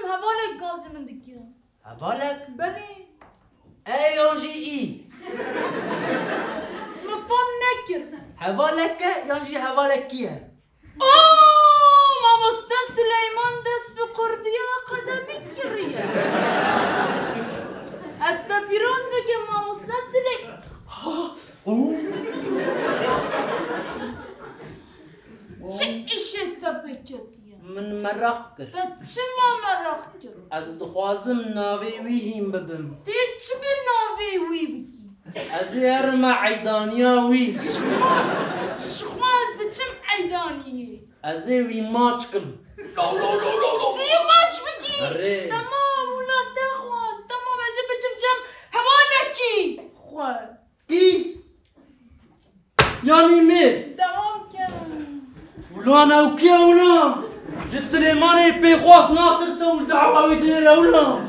هوالك غازي من دكيا هوالك؟ بلي اي يونجي اي مفهوم نكر هوالك يونجي هوالكيا اوه ماما استاذ سليمان دس بقرديا قدمي كريا استا بيروز دكي ماما استاذ سليمان شيء تبكتيا من مراكش تشما مراكش از دخوازم ناوي ويهم بدم تشبي نوبي وي بكي از يرمى عيدانيا وي شخواز تشم عيداني از وي ماتشكم لا دي ماتش بكي أري. تمام ولا تخواز تمام از بچم جم هوانكي خواز كي يعني مي تمام كم ولا انا وكيا ولا جسليماني بيخواس ناطر سو الدعوة ويدير ولا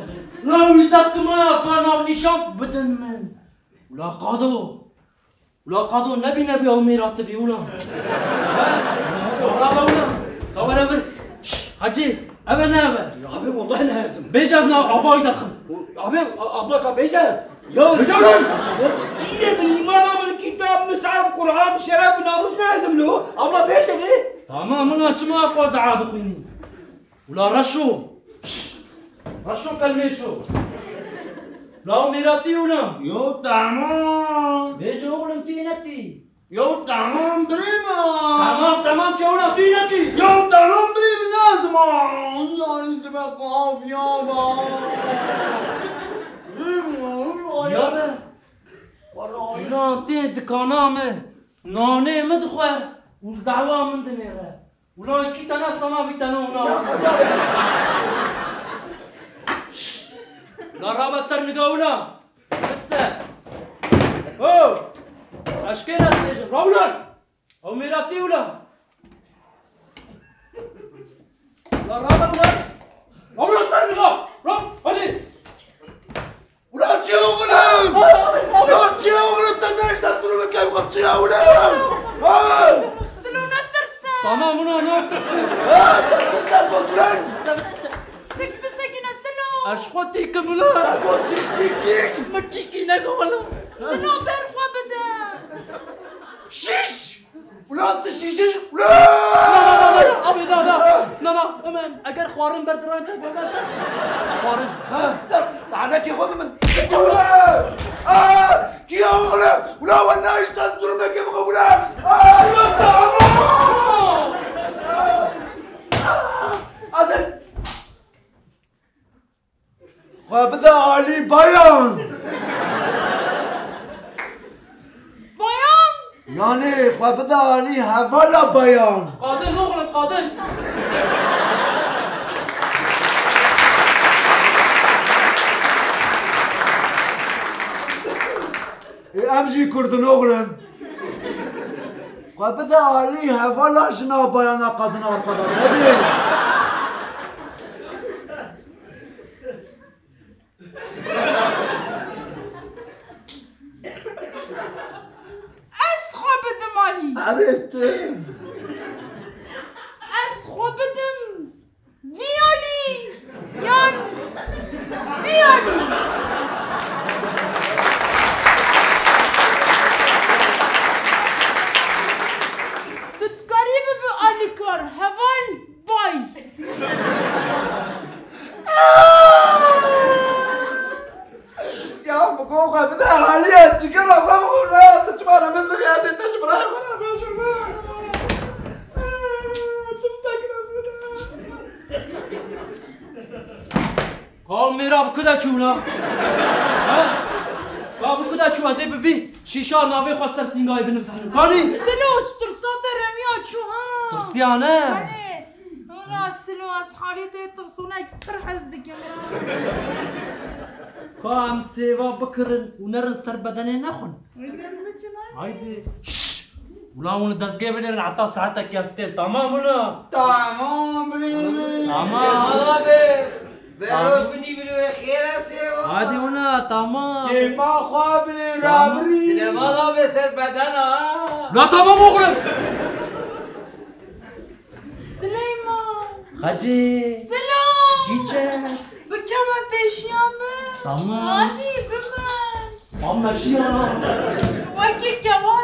لا ويزاك ما كان نشاط بدن من ولا قادو نبي أميرات بي ولا ولا كوانا بر حجي أبا أبي والله لازم بيجازنا أباي دخل أبي أبلك بيجا يا رجال إيه بالإيمان بالكتاب مسعى القرآن شراب ناموس لازم له أبلا بيجا ليه تمام ولا كما قد عاد خويني ولا رشو كلميشو لا أميراتي ولا يو تمام بيجو ولا تينتي يو تمام بريما تمام كولا تينتي يو تمام بريما لازم يعني تبقى قاف يابا يابا ولا تين دكانامه ناني مدخوة والدعوة من دنيرة ولا كيتنا سما بيتنا ولا لا رابا سر نقولا بس اوه اشكينا تيجي رولا او ميراتي ولا لا رابا ولا سر نقو رب هدي ولا تشيوغلم لا تشيوغلم تنايش تسلو كيف قد تشيوغلم سلونا ترسا تمام ولا تستاذ بطلان تكبس هكينا سلو اشخوتي كملا تيك ما تشيكي نقو ولا سلو برخوا بدا شيش ولا تشيش ولا لا ابي لا اگر خوارم بردران تو بس خوارم تعالى كي خذ من كي يغلب ولا وانا يستنطر ما كيف ولا أزل وبدا علي بيان يعني وبدا علي هفلا بيان قادم نغلب قادم امشي كردن اغلم وبدا علي هفلا شنا بيانا قدنا قدر اسخوا بدم علي عرفت اسخوا بدم فيولي يان فيولي تتقرب بأليكار هفال باي يا مقوقة بدا علي تشكرا وقاموا لا تشبعنا من ذي تشبرا ولا باشر قال میرا بکدا چونا با بکدا چو ازی ببی شیشا ناوی خواستر سینگای بنفسیم کانی سلوش ترسات رميا شو ها ترسیانه ولا سلو از حالي ترسونك فرحز دك کام سیوا بکرن و نرن سر بدنه نخون هایدی ولا اون دزگه بدرن عطا ساعتك يا ستين تمام ولا تمام بريمي تمام بروز بدي بلو خير سيوا عادي ولا تمام كيف اخوابني رابري سليمان بسر بدنا لا تمام اغلب سليمان خجي سلام جيجا بشيامه تمام عادي ببش عم ماشي انا وكيف كمان